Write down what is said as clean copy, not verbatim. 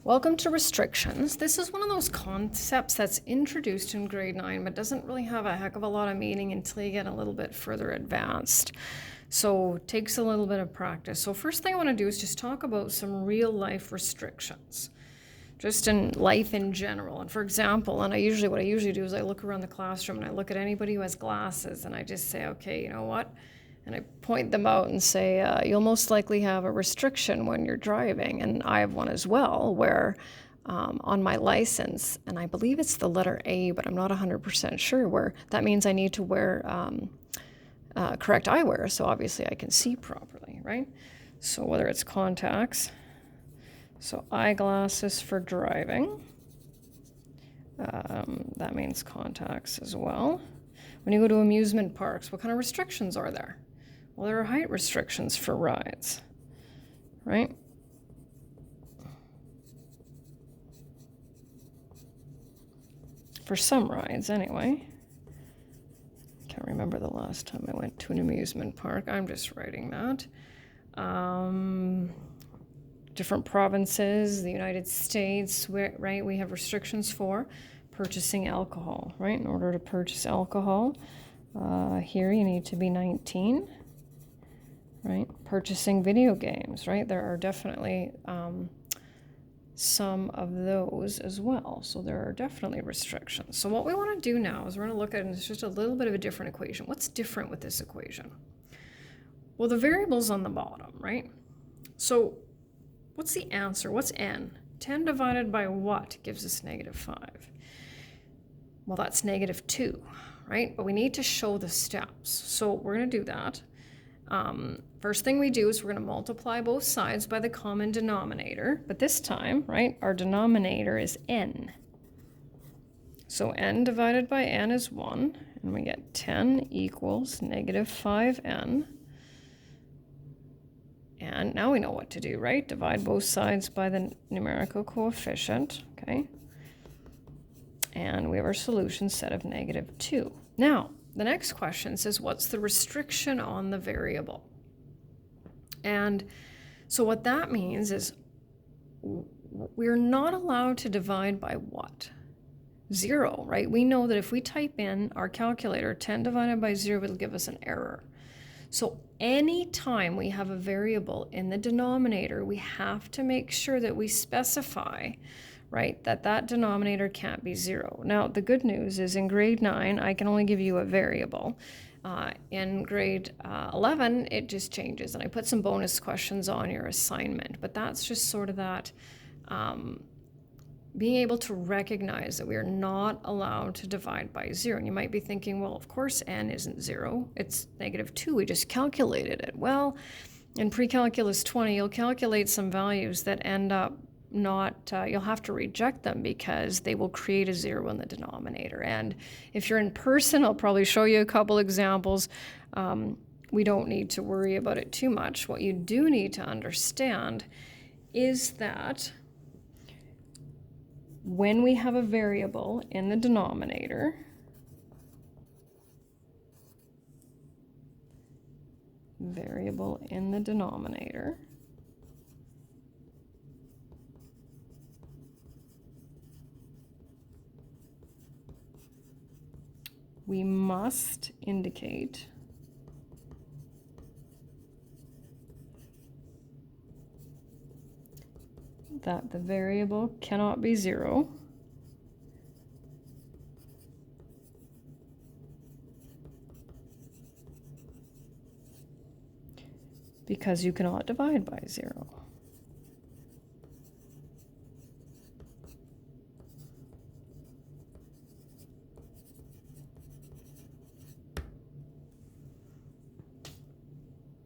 Welcome to restrictions. This is one of those concepts that's introduced in grade 9 but doesn't really have a heck of a lot of meaning until you get a little bit further advanced. So it takes a little bit of practice. So first thing I want to do is just talk about some real life restrictions, just in life in general. And for example, what I usually do is I look around the classroom and I look at anybody who has glasses and I just say, okay, you know what? And I point them out and say, you'll most likely have a restriction when you're driving. And I have one as well, where on my license, and I believe it's the letter A, but I'm not 100% sure, where that means I need to wear correct eyewear, so obviously I can see properly, right? So whether it's contacts, so eyeglasses for driving, that means contacts as well. When you go to amusement parks, what kind of restrictions are there? Well, there are height restrictions for rides, right? For some rides, anyway. Can't remember the last time I went to an amusement park. I'm just writing that. Different provinces, the United States, right? We have restrictions for purchasing alcohol, right? In order to purchase alcohol, here you need to be 19. Right? Purchasing video games, right? There are definitely some of those as well. So there are definitely restrictions. So what we want to do now is we're going to look at it's just a little bit of a different equation. What's different with this equation? Well, the variable's on the bottom, right? So what's the answer? What's n? 10 divided by what gives us -5? Well, that's -2, right? But we need to show the steps. So we're going to do that. First thing we do is we're going to multiply both sides by the common denominator, but this time, right, our denominator is n. So n divided by n is 1, and we get 10 equals -5n. And now we know what to do, right? Divide both sides by the numerical coefficient, okay? And we have our solution set of -2. Now, the next question says, what's the restriction on the variable? And so what that means is we're not allowed to divide by what? 0, right? We know that if we type in our calculator, 10 divided by 0, it'll give us an error. So anytime we have a variable in the denominator, we have to make sure that we specify, right, that denominator can't be 0. Now, the good news is in grade 9, I can only give you a variable. In grade 11, it just changes, and I put some bonus questions on your assignment, but that's just sort of that being able to recognize that we are not allowed to divide by 0. And you might be thinking, well, of course n isn't 0, it's -2, we just calculated it. Well, in pre-calculus 20, you'll calculate some values that end up you'll have to reject them because they will create a 0 in the denominator. And if you're in person, I'll probably show you a couple examples. We don't need to worry about it too much. What you do need to understand is that when we have a variable in the denominator, we must indicate that the variable cannot be 0 because you cannot divide by 0.